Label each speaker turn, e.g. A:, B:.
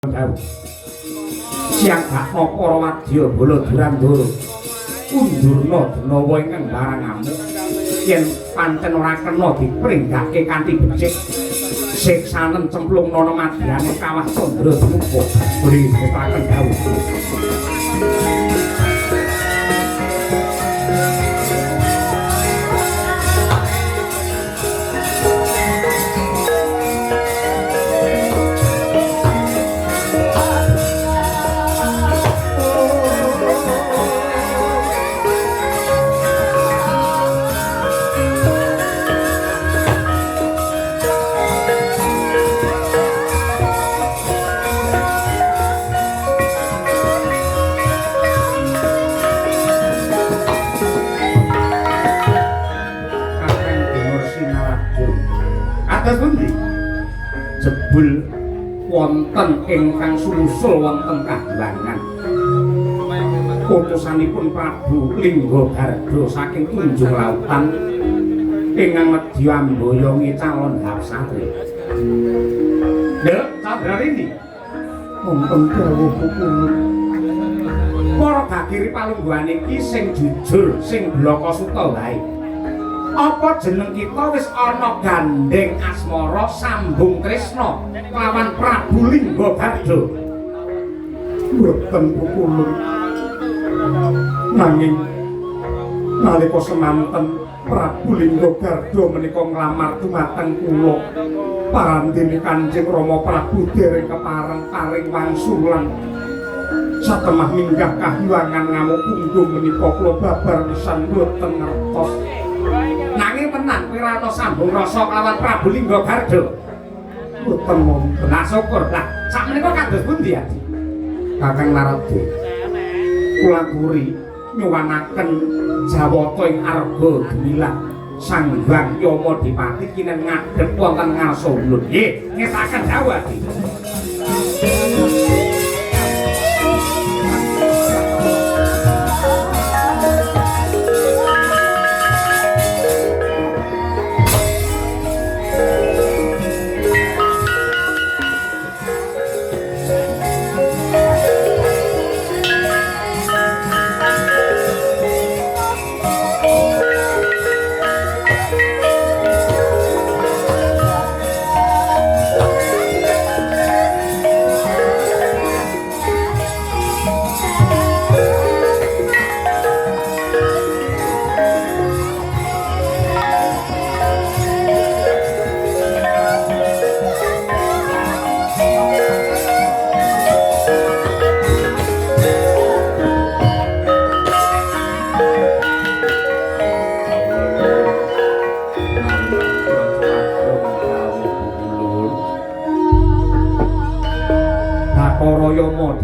A: Dawu siang gakno para wadya bala Durandara undurna denawa ingkang barang amuk yen pancen ora kena dipringgake kanthi becik siksanen cemplung nana madyane kawah Candra Drupa beri ketaken dawuh. Jebul wonten ingkang sumusul wonten Kahyangan utusanipun Prabu Linggagarda saking Tunjung Lautan ingkang medya amboyongi calon Hapsari. Nduk Candrarini wonten dawuh pukulun para gagiri palungguhan iki sing jujur sing blaka suta wae. Apa jeneng kita wis ana gandeng asmara sambung tresna lawan Prabu Linggagarda? Mboten pukulun. Nanging nalika semanten Prabu Linggagarda menika nglamar dumateng kula, parandene Kanjeng Rama Prabu dereng kepareng paring wangsulan satemah minggah Kahyangan ngamuk punggung menika kula babar pisan mboten ngertos. Nanging tenan kowe ora ana sambung rasa kelawan Prabu Linggagarda. Mboten wonten. Lah syukur. Lah sakmenika kados pundi Adi? Kakang Narada. Kula kuri nyuwanaken Jawata ing Arga Gemilang Sang Hyang Yamadipati kinen ngadhep wonten ngarsa ulun. Nggih, ngesaken dawuh Adi. Para Yama